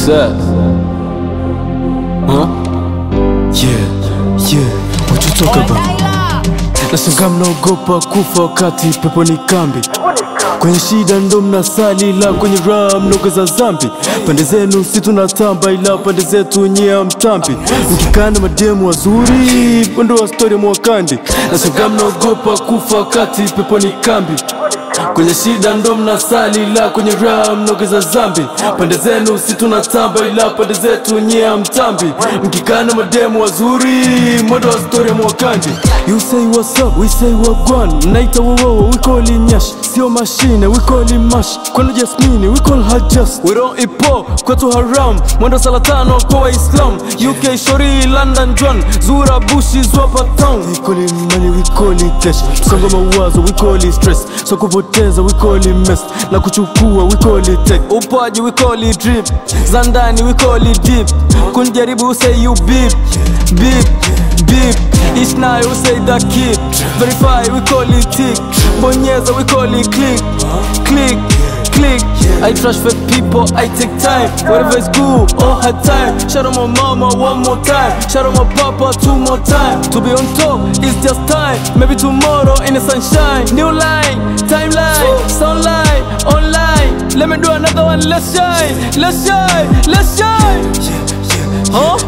What's up? Huh? Yeah, what you talk about? Nashangaa mnaogopa kufa wakati pepo ni kambi. Kwenye shida ndo mnasali, ila kwenye raha mnogeza zambi. Pande zenu si tunatamba, ila pande zetu nyie hamtambi. Mkikana mademu wazuri, ndo wa story mwakandi. Nashangaa mnaogopa kufa wakati pepo ni kambi. Kwenye shida ndo mnasali, ila kwenye raha mnogeza zambi. Pande zenu si tunatamba, ila pande zetu nyie hamtambi. Mkikana mademu wazuri, ndo wa story mwakandi. You say what's up, we say wagwan. Mnaita wawawa, we call it nyash. Sio machine, we call it mash. Kwenu Jasmine, we call her just. We don't ipo, kwetu haram. Mwendo salatano kwa Waislam. UK shori, London John. Zura bushi, zwapa town. We call it money, we call it cash. Msongo mawazo, we call it stress. So kupoteza, we call it mess. Na kuchukua, we call it tech. Upaji, we call it drip. Zandani, we call it deep. Kunjaribu, say you beep. Beep, beep. Each night we say that kid. Verify, we call it tick. Bonyeza, we call it click. Click, click. I trash fake people, I take time. Whatever is good, all hard time. Shout out my mama one more time. Shout out my papa two more time. To be on top, it's just time. Maybe tomorrow in the sunshine. New line, timeline, sunlight, online. Let me do another one, let's shine. Let's shine, let's shine. Huh?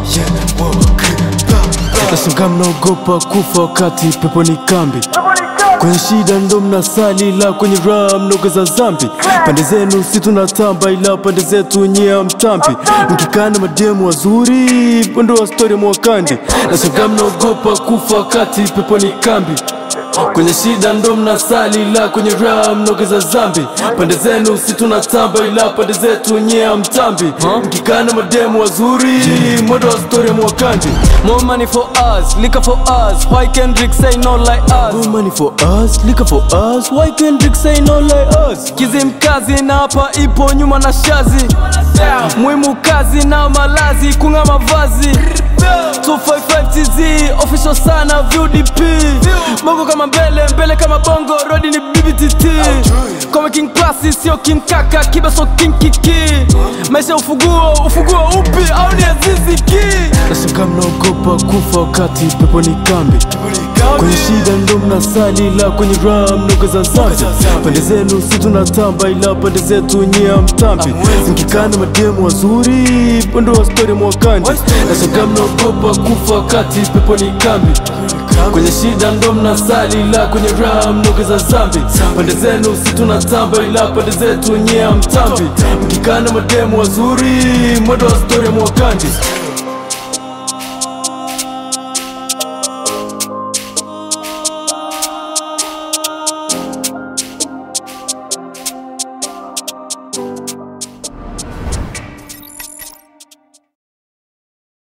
Nashangaa mnaogopa kufa wakati pepo ni kambi. Kwenye shida ndo mnasali, ila kwenye raha mnogeza zambi. Pande zenu si tunatamba, ila pande zetu nyie hamtambi. Mkikana mademu wazuri, ndo wa story mwakandi. Nashangaa mnaogopa kufa wakati pepo ni kambi. Kwenye shida ndo mnasali, ila kwenye raha mnogeza zambi. Pande zenu si tunatamba, ila pande zetu nyie hamtambi. Mkikana mademu wazuri, ndo wa story mwakandi. More money for us, liquor for us. Why Kendrick say no like us? More money for us, liquor for us. Why Kendrick say no like us? Kizimkazi na hapa ipo nyuma na shazi. Muhimu kazi na malazi, kunga mavazi. 255 TZ, official sana VDP. Bongo kama mbele kama bongo, rodi ni BBTT. Kama King Classy, sio King Kaka, kiba so King Kiki. Maisha ufuguo upi, au ni Azizi Ki. Nashangaa mnaogopa kufa wakati pepo ni kambi. Kwenye shida ndo mnasali, ila kwenye raha mnogeza zambi. Pande zenu si tunatamba, ila pande zetu nyie hamtambi. Mkikana mademu wazuri, ndo wa story mwakandi. Nashangaa mnaogopa kufa wakati pepo ni kambi. Kwenye shida ndo mnasali, ila kwenye raha mnogeza zambi. Pande zenu si tunatamba, ila pande zetu nyie hamtambi. Mkikana mademu wazuri, ndo wa story mwakandi.